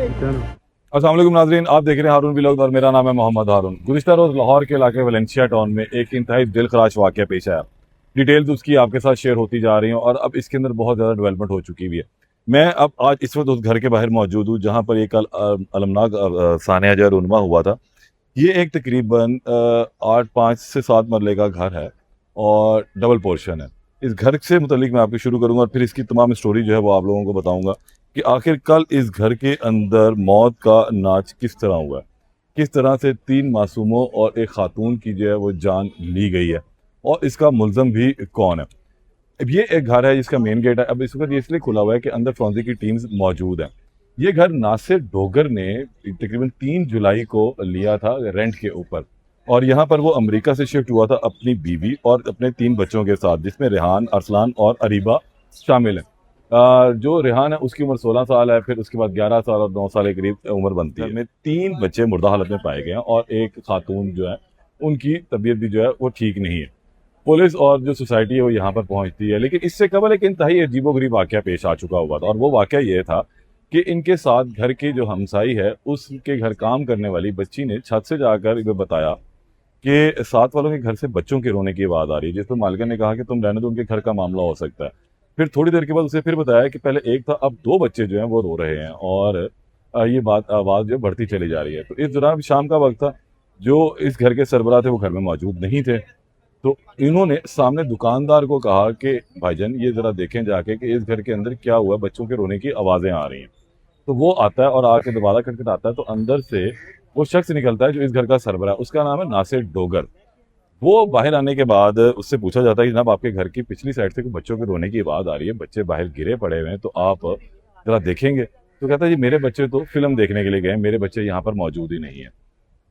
अस्सलाम वालेकुम नाज़रीन, आप देख रहे हैं हारून व्लॉग और मेरा नाम है मोहम्मद हारून। गुज़िश्ता रोज़ लाहौर के इलाके वलेंशिया टाउन में एक इंतहाई दिलखराश वाक़या पेश आया। डिटेल्स उसकी आपके साथ शेयर होती जा रही हैं और अब इसके अंदर बहुत ज़्यादा डेवलपमेंट हो चुकी भी है। मैं अब आज इस वक्त उस घर के बाहर मौजूद हूँ जहाँ पर एक अलमनाक सानिया जो है रूनमा हुआ था। ये एक तकरीबन 8 5 से 7 मरले का घर है और डबल पोर्शन है। इस घर से मुतल्लिक मैं आपको शुरू करूँगा और फिर इसकी तमाम स्टोरी जो है वो आप लोगों को बताऊँगा कि आखिर कल इस घर के अंदर मौत का नाच किस तरह हुआ है। किस तरह से 3 मासूमों और एक खातून की जो है वो जान ली गई है और इसका मुल्ज़म भी कौन है। अब ये एक घर है जिसका मेन गेट है। अब इस वक्त ये इसलिए खुला हुआ है कि अंदर फॉरेंसिक की टीम्स मौजूद हैं। ये घर नासिर डोगर ने तकरीबन 3 जुलाई को लिया था रेंट के ऊपर और यहाँ पर वो अमेरिका से शिफ्ट हुआ था अपनी बीवी और अपने 3 बच्चों के साथ, जिसमें रेहान, अरसलान और अरीबा शामिल हैं। जो रेहान है उसकी उम्र 16 साल है, फिर उसके बाद 11 साल और 9 साल के करीब उम्र बनती है। में 3 बच्चे मुर्दा हालत में पाए गए हैं और एक खातून जो है उनकी तबीयत भी जो है वो ठीक नहीं है। पुलिस और जो सोसाइटी है वो यहाँ पर पहुंचती है, लेकिन इससे कबल एक इंतहाई अजीबोगरीब वाक़या पेश आ चुका हुआ था और वो वाक़या ये था कि इनके साथ घर की जो हमसाई है उसके घर काम करने वाली बच्ची ने छत से जाकर इन्हें बताया कि साथ वालों के घर से बच्चों के रोने की आवाज़ आ रही है, जिस पर मालिका ने कहा कि तुम रहने दो, उनके घर का मामला हो सकता है। फिर थोड़ी देर के बाद उसे फिर बताया कि पहले एक था, अब 2 बच्चे जो हैं वो रो रहे हैं और ये बात आवाज़ जो बढ़ती चली जा रही है। तो इस दौरान शाम का वक्त था, जो इस घर के सरबराह थे वो घर में मौजूद नहीं थे। तो इन्होंने सामने दुकानदार को कहा कि भाईजान ये ज़रा देखें जाके कि इस घर के अंदर क्या हुआ, बच्चों के रोने की आवाज़ें आ रही हैं। तो वो आता है और आके दरवाज़ा खटखटाता है तो अंदर से वो शख्स निकलता है जो इस घर का सरबराह है, उसका नाम है नासिर डोगर। वो बाहर आने के बाद उससे पूछा जाता है कि जनाब आपके घर की पिछली साइड से कुछ बच्चों के रोने की आवाज़ आ रही है, बच्चे बाहर गिरे पड़े हुए हैं, तो आप ज़रा देखेंगे? तो कहता है जी मेरे बच्चे तो फ़िल्म देखने के लिए गए हैं, मेरे बच्चे यहाँ पर मौजूद ही नहीं हैं।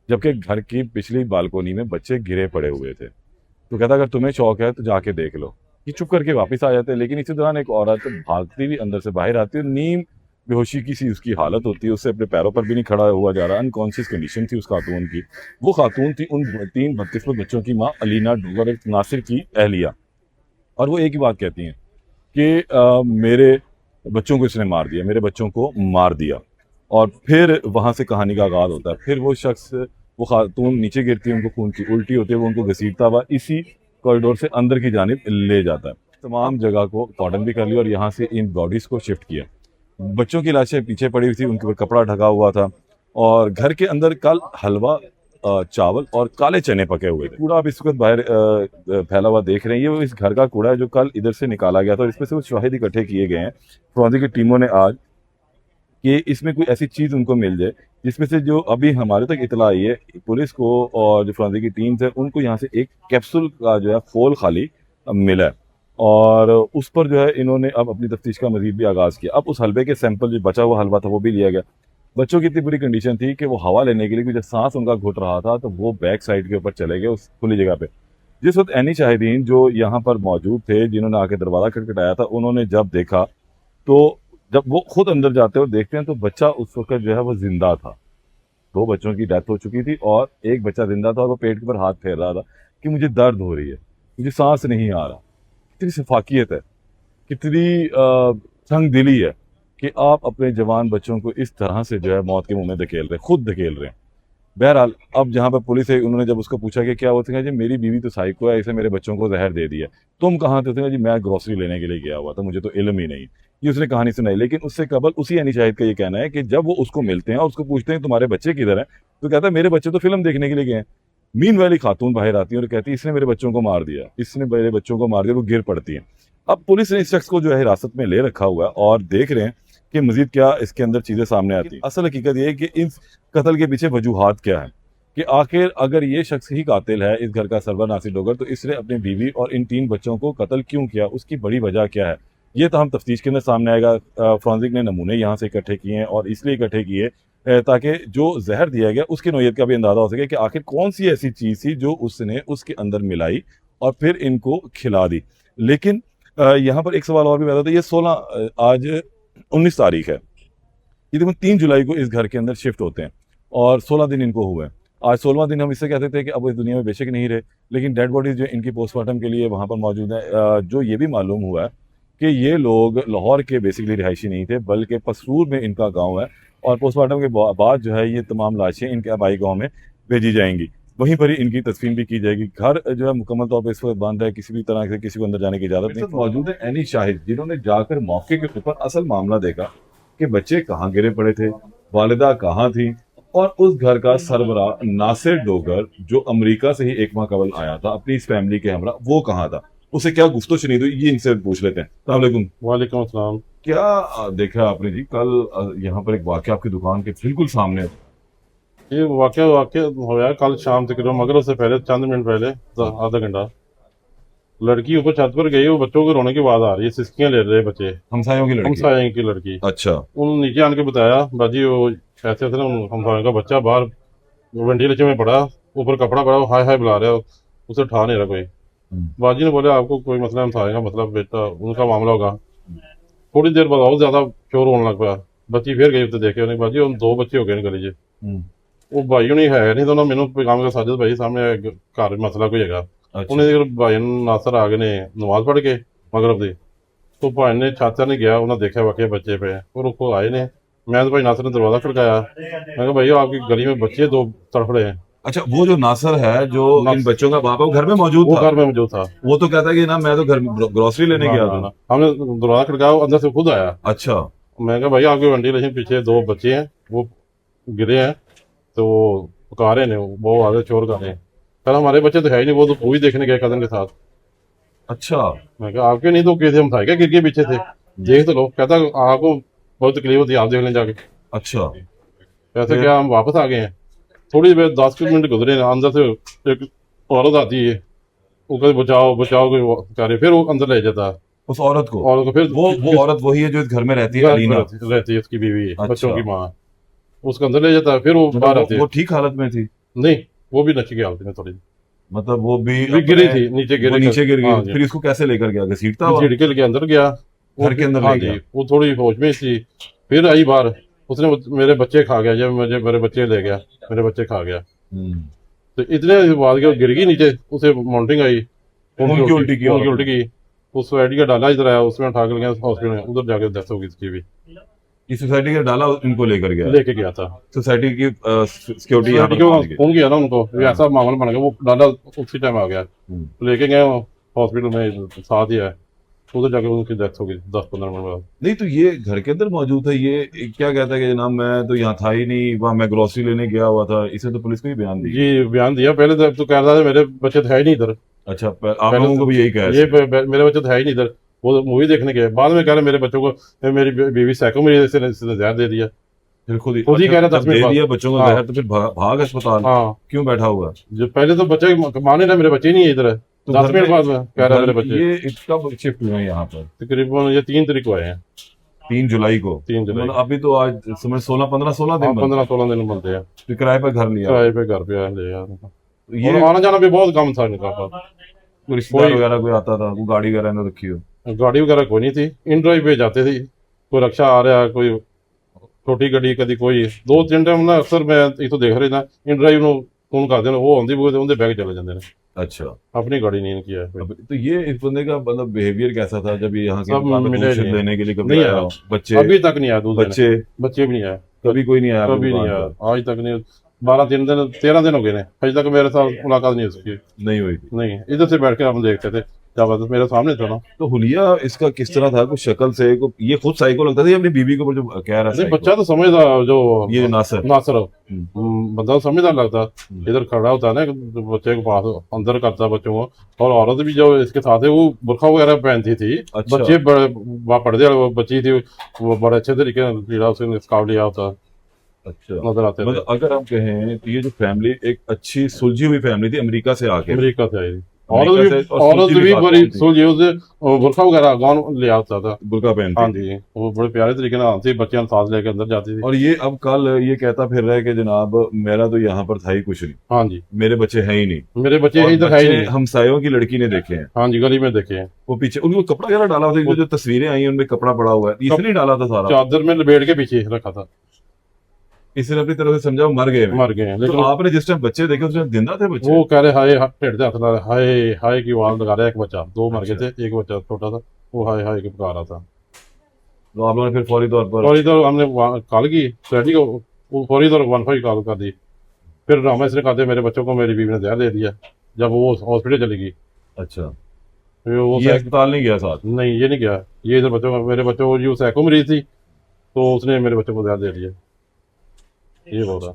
जबकि घर की पिछली बालकोनी में बच्चे गिरे पड़े हुए थे। तो कहता अगर तुम्हें शौक है तो जाके देख लो। ये चुप करके वापस आ जाते हैं, लेकिन इसी दौरान एक औरत भागती हुई अंदर से बाहर आती है। नीम बेहोशी की सी उसकी हालत होती है, उससे अपने पैरों पर भी नहीं खड़ा हुआ जा रहा, अनकॉन्शियस कंडीशन थी उस खातून की। वो खातून थी उन 3 बदकिस्मत बच्चों की माँ अलीना डोगर, एक नासिर की अहलिया। और वो एक ही बात कहती हैं कि मेरे बच्चों को इसने मार दिया, मेरे बच्चों को मार दिया। और फिर वहाँ से कहानी का आगाज़ होता है। फिर वो शख्स, वो खातून नीचे गिरती है, उनको खून की उल्टी होती है, वो उनको घसीटता हुआ इसी कॉरिडोर से अंदर की जानिब ले जाता है। तमाम जगह को कॉर्डन भी कर लिया और यहाँ से इन बॉडीज़ को शिफ्ट किया। बच्चों की लाशें पीछे पड़ी हुई थी, उनके ऊपर कपड़ा ढका हुआ था और घर के अंदर कल हलवा, चावल और काले चने पके हुए थे। कूड़ा आप इस वक्त बाहर फैला हुआ देख रहे हैं, ये वो इस घर का कूड़ा है जो कल इधर से निकाला गया था और इसमें से कुछ शवाहिद इकट्ठे किए गए हैं फौजी की टीमों ने आज, कि इसमें कोई ऐसी चीज़ उनको मिल जाए जिसमें से, जो अभी हमारे तक इतला आई है पुलिस को और जो फौजी की टीम्स है उनको, यहाँ से एक कैप्सूल का जो है खोल खाली मिला है और उस पर जो है इन्होंने अब अपनी तफ्तीश का मजीद भी आगाज़ किया। अब उस हलवे के सैंपल, जो बचा हुआ हलवा था, वो भी लिया गया। बच्चों की इतनी बुरी कंडीशन थी कि वो हवा लेने के लिए जब सांस उनका घुट रहा था तो वो बैक साइड के ऊपर चले गए उस खुली जगह पे। जिस वक्त एनी शाहिदीन जो यहाँ पर मौजूद थे, जिन्होंने आके दरवाज़ा खटखटाया था, उन्होंने जब देखा तो जब वो खुद अंदर जाते हैं और देखते हैं तो बच्चा उस वक्त जो है वो जिंदा था। 2 बच्चों की डेथ हो चुकी थी और एक बच्चा जिंदा था और वो पेट के ऊपर हाथ फेर रहा था कि मुझे दर्द हो रही है, मुझे सांस नहीं आ रहा। कितनी शफाकियत है, कितनी तंग दिली है कि आप अपने जवान बच्चों को इस तरह से जो है मौत के मुंह में धकेल रहे हैं, खुद धकेल रहे हैं। बहरहाल अब जहाँ पर पुलिस है, उन्होंने जब उसको पूछा कि क्या होता है, जी मेरी बीवी तो साइको है, इसे मेरे बच्चों को जहर दे दिया। तुम कहाँ थे? उसने कहा जी मैं ग्रोसरी लेने के लिए गया हुआ था, मुझे तो इल्म ही नहीं। ये उसने कहानी सुनाई, लेकिन उससे कबल उसी अनी शाहिद का ये कहना है कि जब वो उसको मिलते हैं और उसको पूछते हैं तुम्हारे बच्चे किधर हैं, तो कहता है मेरे बच्चे तो फिल्म देखने के लिए गए हैं। मीन वाली खातून बाहर आती है और कहती है इसने मेरे बच्चों को मार दिया, इसने मेरे बच्चों को मार दिया। वो गिर पड़ती है। अब पुलिस ने इस शख्स को जो है हिरासत में ले रखा हुआ है और देख रहे हैं कि मजीद क्या इसके अंदर चीजें सामने आती हैं। असल हकीकत यह है कि इस कत्ल के पीछे वजूहात क्या है, कि आखिर अगर ये शख्स ही कातिल है, इस घर का सरवर नासिर डोगर, तो इसने अपनी बीवी और इन 3 बच्चों को कत्ल क्यों किया, उसकी बड़ी वजह क्या है, ये तो हम तफ्तीश के अंदर सामने आएगा। फॉरेंसिक ने नमूने यहाँ से इकट्ठे किए हैं और इसलिए इकट्ठे किए ताकि जो जहर दिया गया उसकी नोयत का भी अंदाजा हो सके कि आखिर कौन सी ऐसी चीज़ थी जो उसने उसके अंदर मिलाई और फिर इनको खिला दी। लेकिन यहाँ पर एक सवाल और भी पैदा होता है। ये 16 आज 19 तारीख है, ये देखो 3 जुलाई को इस घर के अंदर शिफ्ट होते हैं और 16 दिन इनको हुए हैं। आज 16वां दिन हम इससे कहते थे कि अब इस दुनिया में बेशक नहीं रहे, लेकिन डेड बॉडीज जो इनकी पोस्टमार्टम के लिए वहाँ पर मौजूद है। जो ये भी मालूम हुआ है कि ये लोग लाहौर के बेसिकली रिहायशी नहीं थे, बल्कि पसरूर में इनका गांव है और पोस्टमार्टम के बाद जो है ये तमाम लाशें इनके आबाई गाँव में भेजी जाएंगी, वहीं पर ही इनकी तदफीन भी की जाएगी। घर जो है मुकम्मल तौर पर इस वक्त बंद है, किसी भी तरह से किसी को अंदर जाने की इजाज़त नहीं। मौजूद है एनी शाहिद जिन्होंने जाकर मौके के ऊपर असल मामला देखा कि बच्चे कहाँ गिरे पड़े थे, वालिदा कहाँ थी, और उस घर का सरबराह नासिर डोगर जो अमेरिका से ही एक माह कबल आया था अपनी इस फैमिली के हमरा, वो कहाँ था, उसे क्या गुफ्तो शुनीद हुई, ये इनसे पूछ लेते हैं। अस्सलाम वालेकुम। वालेकुम अस्सलाम। क्या देखा आपने जी कल यहाँ पर एक वाकया आपकी दुकान के बिल्कुल सामने है। ये वाकया होया कल शाम तकरीबन मगरिब से पहले चंद मिनट पहले, आधा घंटा। लड़की ऊपर छत पर गई, वो बच्चों को रोने की आवाज आ रही है, सिसकियां ले रहे बच्चे, हमसायों की लड़की? हमसाये की लड़की। अच्छा। उन नीचे आन के बताया बाजी वो ऐसे थे ना, हमसायों का बच्चा बाहर वेंटिलेटर में पड़ा, ऊपर कपड़ा पड़ा, वो हाय हाय बुला रहा है, उसे उठा नहीं रहा कोई। बाजी ने बोला आपको कोई मसला, हमसाये का मतलब बेटा उनका मामला होगा। थोड़ी देर बाद और ज्यादा शोर होने लग पाया, बच्ची फिर गई तो देखे उन्हें बाजी, उन 2 बच्चे हो गए गली च। वो भाई नहीं है नहीं, तो ना मैनू पैगाम का साजिद भाई सामने घर मसला कोई है। अच्छा। उन्हें भाई नासर आ गए ने नमाज पढ़ के मगरब दी, तो भाई ने छात्या ने गया, उन्हें देखा वाकई बच्चे पे, और उसको आए ने। मैं तो भाई नासर ने दरवाजा खड़काया, मैं कहा भैया आपकी गली में बच्चे 2 तड़फड़े हैं। अच्छा, वो जो नासर है जो इन बच्चों का बाप है वो घर में मौजूद वो था? घर में मौजूद था। वो तो कहता है कि ना मैं तो घर में ग्रोसरी लेने गया था। हमने दरवाजा खड़काया, वो अंदर से खुद आया। अच्छा। मैं कहा भैया आपके वेंटिलेशन पीछे 2 बच्चे हैं, वो गिरे हैं, तो वो पुका रहे ने, वो आगे चोर कर रहे हैं। कल हमारे बच्चे तो है ही नहीं, वो तो मूवी देखने गए कजन के साथ। अच्छा। मैं कहा आपके नहीं तो कैसे हम था क्या गिर के पीछे थे, देख तो लो। कहता आपको बहुत तकलीफ होती है, आप देख लें जाके। अच्छा। कहते क्या हम वापस आ गए हैं। थोड़ी देर 10 मिनट गुजरे, अंदर से एक औरत आती है, वो कहते बचाओ बचाओ कोई कह रहे, फिर वो अंदर ले जाता है उस औरत को? औरत को। फिर वो औरत वही है जो इस घर में रहती है, अलीना? रहती है उसकी बीवी, अच्छा। बच्चों की माँ, उसको अंदर ले जाता है, फिर वो बाहर आती है। वो ठीक हालत में थी? नहीं, वो भी नशे की हालत में थोड़ी, मतलब वो भी गिरी थी, नीचे वो नीचे गिर हाँ गई, जी। फिर इसको कैसे लेकर गया? घसीटता हुआ झिड़के के अंदर गया, घर के अंदर हाँ ले जी। गया? वो थोड़ी होश में थी, फिर आई बाहर, उसने मेरे बच्चे खा गया, जब मुझे मेरे बच्चे ले गया, मेरे बच्चे खा गया। तो इतने बाद के गिर गई नीचे, उसे मॉनिटरिंग आई, उनकी उल्टी की। उस सोसाइटी का डाला इधर आया, उसमें उठा कर गया हॉस्पिटल में, उधर जाके डेथ हो गई इसकी भी। इस सोसाइटी का डाला इनको लेकर गया? लेके गया था सोसाइटी की सिक्योरिटी यहाँ पर फोन किया ना उनको, ऐसा मामला बन गया, वो डाला उसी टाइम आ गया, लेके गए हॉस्पिटल में, साथ ही है, उधर जाके उनकी डेथ हो गई 10-15 मिनट बाद। नहीं तो ये घर के अंदर मौजूद है, ये क्या कहता है कि जनाब मैं तो यहाँ था ही नहीं, वहाँ मैं ग्रोसरी लेने गया हुआ था, इसे तो पुलिस को ही बयान दिया? जी बयान दिया, पहले तो कह रहा था मेरे बच्चे तो है ही नहीं इधर। अच्छा, आप लोगों को भी यही कहा? ये मेरे बच्चे तो है ही नहीं इधर, वो मूवी देखने गए। बाद में कह रहे मेरे बच्चों को मेरी बीवी सैको मेरी से जहर दे दिया, फिर खुद ही कह रहा था दे दिया बच्चों को जहर, तो फिर भाग अस्पताल क्यों बैठा हुआ? जो पहले तो बच्चे माने रहा मेरे बच्चे नहीं है इधर, 10 मिनट बाद में कह रहा मेरे बच्चे। ये कब शिफ्ट हुए हैं यहाँ पर? तकरीबन ये 3 तारीख को आए हैं। 3 जुलाई को? 3 जुलाई। अभी तो आज समझ 16-15 दिन 15-16 दिन बनते हैं। फिर किराए पर घर लिया? किराए पे घर पे आए ले यार, ये आना जाना भी बहुत कम था इनका। रिश्तेदार वगैरह कोई आता था? वो गाड़ी वगैरह ने रखी हो? गाड़ी वगैरह कोई नहीं थी, इन ड्राइव पे जाते थे, कोई रक्षा आ रहा है, कोई छोटी गड्डी, कभी कोई 2-3 टाइम ना अक्सर मैं इतो देख रही ना, इन ड्राइव नु फोन करते हैं, वो आंदी उनके बैग चले जाते हैं। अच्छा। अपनी गाड़ी नहीं किया है। तो ये इस बंदे का मतलब बिहेवियर कैसा था जब ये यहाँ के दूध लेने के लिए कभी नहीं आया? बच्चे अभी तक नहीं आया, दूध बच्चे भी नहीं आया, कभी कोई नहीं आया? कभी नहीं आया आज तक नहीं। 13 दिन हो गए अभी तक मेरे साथ मुलाकात नहीं उसकी, नहीं हुई थी? नहीं, इधर से बैठ के हम देखते थे, जबरदस्त मेरे सामने था ना। तो हुलिया इसका किस तरह था कुछ शक्ल से? ये खुद साइको लगता था, अपनी बीवी को जो कह रहा है? बच्चा तो समझदार, जो ये नासर बंदा समझदार लगता, इधर खड़ा होता है ना बच्चे के पास, अंदर करता बच्चों को। और औरत भी जो इसके साथ है वो बुरखा वगैरह पहनती थी। अच्छा। बच्चे पर्दे वाले बच्ची थी, वो बड़े अच्छे तरीके से स्काउट लिया होता। अच्छा, नजर आते थे। अगर हम कहें तो ये जो फैमिली एक अच्छी सुलझी हुई फैमिली थी, अमेरिका से आके, अमेरिका से आई, औरत भी बड़ी सुलझी, उसे बुरखा वगैरह गाउन ले आता था, बुरका पहनती। हाँ जी, वो बड़े प्यारे तरीके से आती, बच्चियां साथ लेके अंदर जाती थी। और ये अब कल ये कहता फिर रहा है कि जनाब मेरा तो यहाँ पर था ही कुछ नहीं, हाँ जी, मेरे बच्चे हैं ही नहीं, मेरे बच्चे इधर है ही नहीं, हमसायों की लड़की ने देखे हैं। हाँ जी, गली में देखे हैं। वो पीछे उनको कपड़ा वगैरह डाला हुआ था, जो तस्वीरें आई हैं उनमें कपड़ा पड़ा हुआ है, इसलिए डाला था सारा, चादर में लपेट के पीछे रखा था, इसने अपनी तरफ से समझा मर गए हैं। लेकिन आपने जिस टाइम बच्चे देखे उस टाइम जिंदा थे बच्चे? वो कह रहे हाय, ढेड़ से हाथ लगा, हाय हाय की आवाज लगा रहा है। एक बच्चा, 2 मर गए थे, एक बच्चा छोटा था, वो हाय हाय के पुकार रहा था। तो आप लोगों ने फिर फौरी तौर पर फौरी तौर हमने कॉल की सोसाइटी को, वो फौरी तौर 15 कॉल कर दी। फिर ड्रामा इसने कहते मेरे बच्चों को मेरी बीवी ने जहर दे दिया जब वो हॉस्पिटल चली गई। अच्छा, फिर वो ये अस्पताल नहीं गया साथ? नहीं, ये नहीं गया, ये इधर बच्चों को, मेरे बच्चों को, जो सैको मरीज थी तो उसने मेरे बच्चों को जहर दे दिया, ये बोल रहा।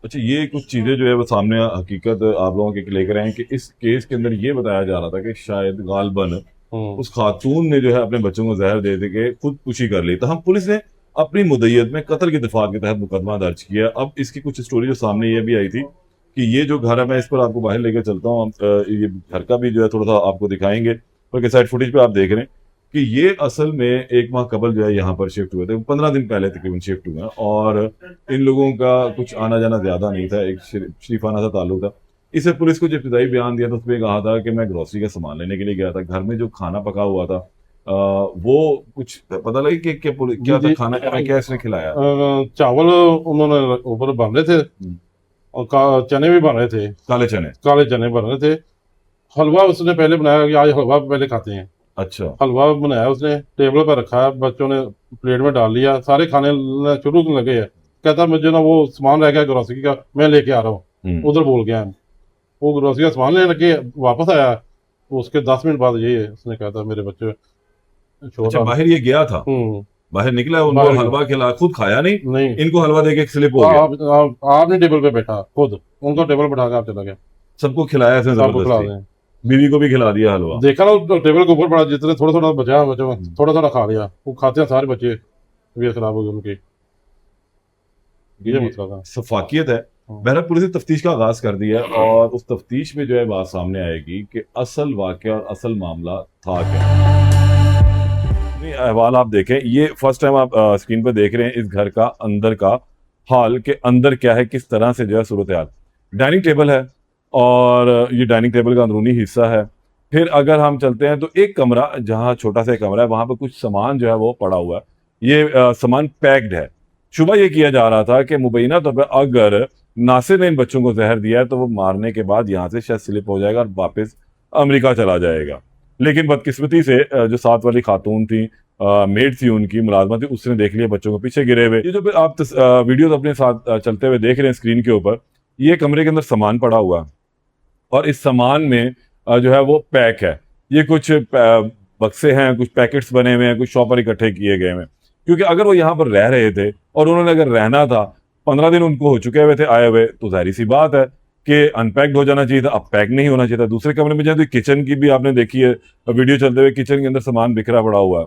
अच्छा, ये कुछ चीजें जो है वो सामने हकीकत आप लोगों के लेकर आए हैं कि इस केस के अंदर ये बताया जा रहा था कि शायद गालबन उस खातून ने जो है अपने बच्चों को जहर दे दे के खुदकुशी कर ली। तो हम पुलिस ने अपनी मुद्दईयत में कत्ल की दफात के तहत मुकदमा दर्ज किया। अब इसकी कुछ स्टोरी जो सामने ये भी आई थी कि ये जो घर है, मैं इस पर आपको बाहर लेकर चलता हूँ, ये घर का भी जो है थोड़ा सा आपको दिखाएंगे, बल्कि साइड फुटेज पे आप देख रहे हैं कि ये असल में एक माह कबल जो है यहाँ पर शिफ्ट हुए थे, 15 दिन पहले तकरीबन शिफ्ट हुए हैं, और इन लोगों का कुछ आना जाना ज्यादा नहीं था, एक शरीफाना सा ताल्लुक था। इसे पुलिस को जब इब्तदाई बयान दिया तो उसमें कहा था कि मैं ग्रोसरी का सामान लेने के लिए गया था, घर में जो खाना पका हुआ था वो कुछ पता लगे कि क्या था खाना, क्या इसने खिलाया? चावल उन्होंने ऊपर बन रहे थे और चने भी बन रहे थे, काले चने बन रहे थे। हलवा उसने पहले बनाया कि आज हलवा पहले खाते हैं। अच्छा, हलवा बनाया उसने, टेबल पर रखा, बच्चों ने प्लेट में डाल लिया, सारे खाने शुरू लगे है। कहता मुझे ना वो सामान रह गया ग्रोसरी का, मैं लेके आ रहा हूँ। उधर बोल गया, वो ग्रोसरी का सामान लेने लगे, वापस आया तो उसके 10 मिनट बाद ये उसने कहा था मेरे बच्चे अच्छा, बाहर ये गया था, बाहर निकला, उनको हलवा खिला, खुद खाया नहीं, इनको हलवा देके स्लिप हो गया। आपने टेबल पे बैठा, खुद उनको टेबल बैठा के आप चला गया, सबको खिलाया, बीवी को भी खिला दिया हलवा। देखा ना टेबल के ऊपर पड़ा, जितने थोड़ा थोड़ा बचा बच्चों थोड़ा थोड़ा खा लिया, वो खाते हैं सारे बच्चे, तबीयत खराब हो गई उनकी, ये मसला था। सफाकियत है। बहरहाल पुलिस ने तफ्तीश का आगाज कर दिया और उस तफ्तीश में जो है बात सामने आएगी कि असल वाकया और असल मामला था क्या। अहवाल आप देखें, ये फर्स्ट टाइम आप स्क्रीन पर देख रहे हैं इस घर का अंदर का हाल, के अंदर क्या है, किस तरह से जो है सूरत हाल। डाइनिंग टेबल है और ये डाइनिंग टेबल का अंदरूनी हिस्सा है। फिर अगर हम चलते हैं तो एक कमरा, जहाँ छोटा सा कमरा है, वहां पर कुछ सामान जो है वो पड़ा हुआ है। ये सामान पैक्ड है। शुबह ये किया जा रहा था कि मुबैना तौर पर अगर नासिर ने इन बच्चों को जहर दिया है तो वो मारने के बाद यहाँ से शायद स्लिप हो जाएगा और वापस अमेरिका चला जाएगा। लेकिन बदकिस्मती से जो साथ वाली खातून थी, मेड थी, उनकी मुलाजमा थी, उसने देख लिया बच्चों को पीछे गिरे हुए। ये जो आप वीडियो अपने साथ चलते हुए देख रहे हैं स्क्रीन के ऊपर, ये कमरे के अंदर सामान पड़ा हुआ और इस सामान में जो है वो पैक है। ये कुछ बक्से हैं, कुछ पैकेट्स बने हुए हैं, कुछ शॉपर इकट्ठे किए गए हैं। क्योंकि अगर वो यहाँ पर रह रहे थे और उन्होंने अगर रहना था, 15 दिन उनको हो चुके हुए थे आए हुए, तो जाहिर सी बात है कि अनपैक्ड हो जाना चाहिए था, अब पैक नहीं होना चाहिए था। दूसरे कमरे में जाए तो किचन की भी आपने देखी है वीडियो चलते हुए, किचन के अंदर सामान बिखरा पड़ा हुआ है।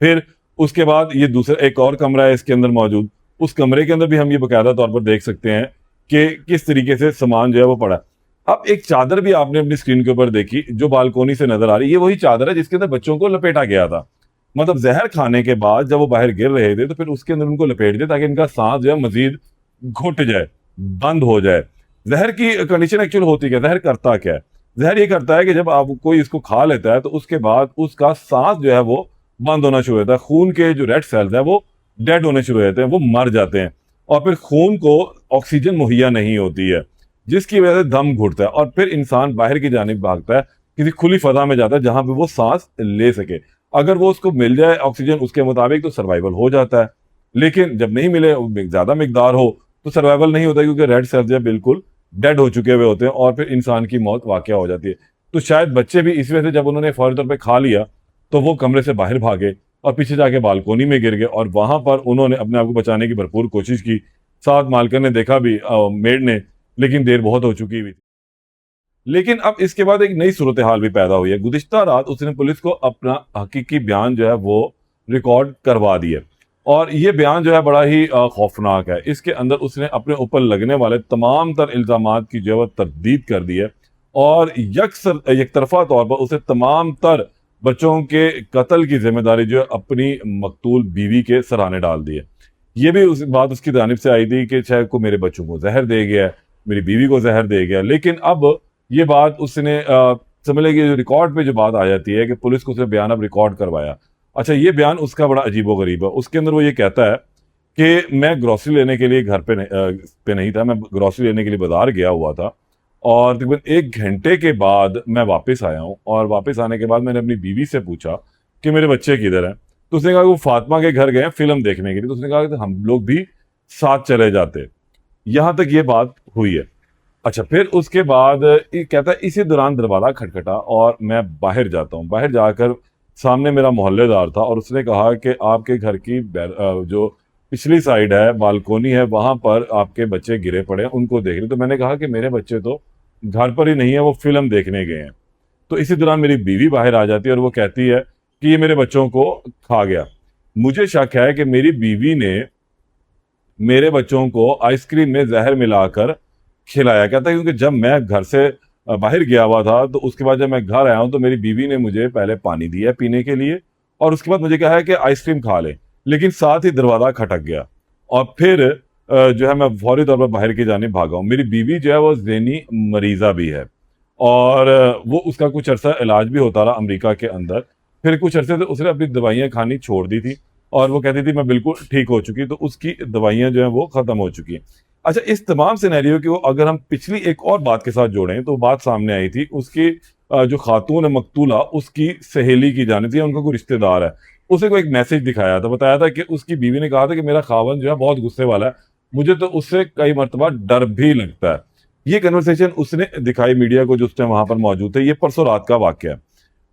फिर उसके बाद ये दूसरा एक और कमरा है इसके अंदर मौजूद, उस कमरे के अंदर भी हम ये बाकायदा तौर पर देख सकते हैं कि किस तरीके से सामान जो है वो पड़ा। अब एक चादर भी आपने अपनी स्क्रीन के ऊपर देखी जो बालकोनी से नजर आ रही है, ये वही चादर है जिसके अंदर बच्चों को लपेटा गया था। मतलब जहर खाने के बाद जब वो बाहर गिर रहे थे तो फिर उसके अंदर उनको लपेट दिया ताकि इनका सांस जो है मजीद घुट जाए, बंद हो जाए। जहर की कंडीशन एक्चुअल होती क्या, जहर करता क्या है? जहर ये करता है कि जब आप कोई इसको खा लेता है तो उसके बाद उसका सांस जो है वो बंद होना शुरू होता है, खून के जो रेड सेल्स है वो डेड होने शुरू हो जाते हैं, वो मर जाते हैं और फिर खून को ऑक्सीजन मुहैया नहीं होती है, जिसकी वजह से दम घुटता है और फिर इंसान बाहर की जानिब भागता है, किसी खुली फजा में जाता है जहां पे वो सांस ले सके। अगर वो उसको मिल जाए ऑक्सीजन उसके मुताबिक तो सर्वाइवल हो जाता है, लेकिन जब नहीं मिले, ज्यादा मिकदार हो तो सर्वाइवल नहीं होता क्योंकि रेड सेल्स बिल्कुल डेड हो चुके हुए होते हैं और फिर इंसान की मौत वाकया हो जाती है। तो शायद बच्चे भी इस वजह से जब उन्होंने फौरी तौर पर खा लिया तो वो कमरे से बाहर भागे और पीछे जाके बालकोनी में गिर गए और वहां पर उन्होंने अपने आप को बचाने की भरपूर कोशिश की। साथ मालकन ने देखा भी, मेड ने, लेकिन देर बहुत हो चुकी हुई थी। लेकिन अब इसके बाद एक नई सूरत हाल भी पैदा हुई है। गुज़िश्ता रात उसने पुलिस को अपना हकीकी बयान जो है वो रिकॉर्ड करवा दिया और ये बयान जो है बड़ा ही खौफनाक है। इसके अंदर उसने अपने ऊपर लगने वाले तमाम तर इल्ज़ामात की जो है तरदीद कर दी है और एक तरफा तौर पर उसे तमाम तर बच्चों के कत्ल की जिम्मेदारी जो है अपनी मकतूल बीवी के सराहने डाल दी है। ये भी उस बात उसकी जानिब से आई थी कि शायद को मेरे बच्चों को जहर दे गया, मेरी बीवी को जहर दे गया। लेकिन अब ये बात उसने समझ लेगी, रिकॉर्ड पे जो बात आ जाती है कि पुलिस को उसने बयान अब रिकॉर्ड करवाया। अच्छा, ये बयान उसका बड़ा अजीबोगरीब है। उसके अंदर वो ये कहता है कि मैं ग्रोसरी लेने के लिए घर पे नहीं था, मैं ग्रोसरी लेने के लिए बाजार गया हुआ था और तकरीबन 1 घंटे के बाद मैं वापस आया हूँ और वापस आने के बाद मैंने अपनी बीवी से पूछा कि मेरे बच्चे किधर हैं। तो उसने कहा कि वो फातिमा के घर गए फिल्म देखने के लिए, तो उसने कहा कि हम लोग भी साथ चले जाते। यहां तक ये बात हुई है। अच्छा, फिर उसके बाद ये कहता है इसी दौरान दरवाजा खटखटा और मैं बाहर जाता हूँ। बाहर जाकर सामने मेरा मोहल्लेदार था और उसने कहा कि आपके घर की जो पिछली साइड है, बालकोनी है, वहां पर आपके बच्चे गिरे पड़े हैं, उनको देख रहे। तो मैंने कहा कि मेरे बच्चे तो घर पर ही नहीं है, वो फिल्म देखने गए हैं। तो इसी दौरान मेरी बीवी बाहर आ जाती है और वो कहती है कि ये मेरे बच्चों को खा गया। मुझे शक है कि मेरी बीवी ने मेरे बच्चों को आइसक्रीम में जहर मिलाकर खिलाया। कहता है क्योंकि जब मैं घर से बाहर गया हुआ था, तो उसके बाद जब मैं घर आया हूं तो मेरी बीवी ने मुझे पहले पानी दिया पीने के लिए और उसके बाद मुझे कहा है कि आइसक्रीम खा ले, लेकिन साथ ही दरवाजा खटक गया और फिर जो है मैं फौरी तौर पर बाहर की जाने भागा हूं। मेरी बीवी जो है वो ज़हनी मरीजा भी है और वो उसका कुछ अरसा इलाज भी होता रहा अमेरिका के अंदर। फिर कुछ अरसे से उसने अपनी दवाइयाँ खानी छोड़ दी थी और वो कहती थी मैं बिल्कुल ठीक हो चुकी, तो उसकी दवाइयाँ जो हैं वो ख़त्म हो चुकी हैं। अच्छा, इस तमाम सिनेरियो को अगर हम पिछली एक और बात के साथ जोड़ें तो बात सामने आई थी उसकी जो खातून है मकतूला, उसकी सहेली की जानी थी, उनका कोई रिश्तेदार है। उसे कोई एक मैसेज दिखाया था, बताया था कि उसकी बीवी ने कहा था कि मेरा खावन जो है बहुत गुस्से वाला है, मुझे तो उससे कई मरतबा डर भी लगता है। ये कन्वर्सेशन उसने दिखाई मीडिया को जो उस टाइम वहां पर मौजूद थे। ये परसों रात का वाकया है।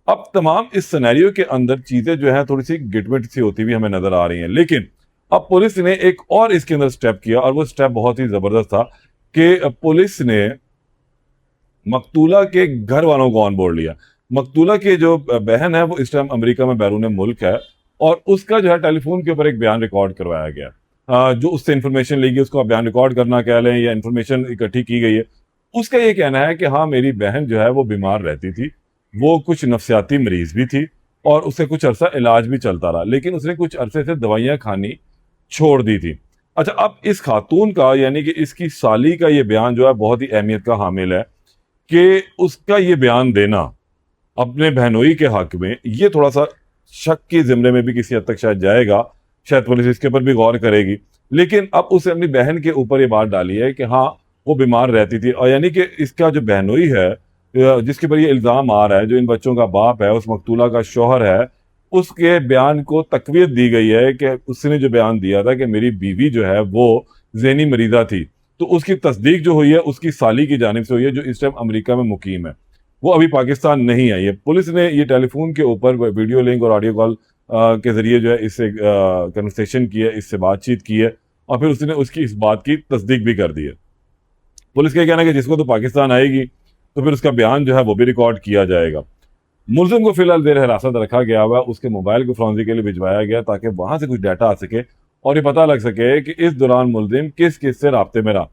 अब तमाम इस सिनेरियो के अंदर चीजें जो है थोड़ी सी गिटमिट सी होती हुई हमें नजर आ रही हैं, लेकिन अब पुलिस ने एक और इसके अंदर स्टेप किया और वो स्टेप बहुत ही जबरदस्त था कि पुलिस ने मकतूला के घर वालों को ऑन बोर्ड लिया। मकतूला की जो बहन है वो इस टाइम अमेरिका में बैरून मुल्क है और उसका जो है टेलीफोन के ऊपर एक बयान रिकॉर्ड करवाया गया। जो उससे इंफॉर्मेशन ली गई उसको बयान रिकॉर्ड करना कह लें या इंफॉर्मेशन इकट्ठी की गई है। उसका ये कहना है कि हाँ, मेरी बहन जो है वो बीमार रहती थी, वो कुछ नफ्सियाती मरीज भी थी और उससे कुछ अरसा इलाज भी चलता रहा, लेकिन उसने कुछ अरसे से दवाइयाँ खानी छोड़ दी थी। अच्छा, अब इस खातून का यानी कि इसकी साली का ये बयान जो है बहुत ही अहमियत का हामिल है कि उसका ये बयान देना अपने बहनोई के हक में, ये थोड़ा सा शक की जिम्मे में भी किसी हद तक शायद जाएगा। शायद पुलिस इसके ऊपर भी गौर करेगी, लेकिन अब उसे अपनी बहन के ऊपर ये बात डाली है कि हाँ, वो बीमार रहती थी और यानी कि इसका जो बहनोई है जिसके ऊपर ये इल्जाम आ रहा है, जो इन बच्चों का बाप है, उस मकतूला का शौहर है, उसके बयान को तकवीत दी गई है कि उसने जो बयान दिया था कि मेरी बीवी जो है वो ज़हनी मरीजा थी, तो उसकी तस्दीक जो हुई है उसकी साली की जानिब से हुई है जो इस टाइम अमेरिका में मुकीम है। वो अभी पाकिस्तान नहीं आई है। पुलिस ने ये टेलीफोन के ऊपर वीडियो लिंक और ऑडियो कॉल के जरिए जो है इससे कन्वर्सेशन की है, इससे बातचीत की है और फिर उसने उसकी इस बात की तस्दीक भी कर दी है। पुलिस का कहना है कि जिसको तो पाकिस्तान आएगी तो फिर उसका बयान जो है वो भी रिकॉर्ड किया जाएगा। मुलजिम को फिलहाल जेर हिरासत रखा गया हुआ, उसके मोबाइल को फोरेंसिक के लिए भिजवाया गया ताकि वहां से कुछ डाटा आ सके और ये पता लग सके कि इस दौरान मुलजिम किस किस से राब्ते में रहा।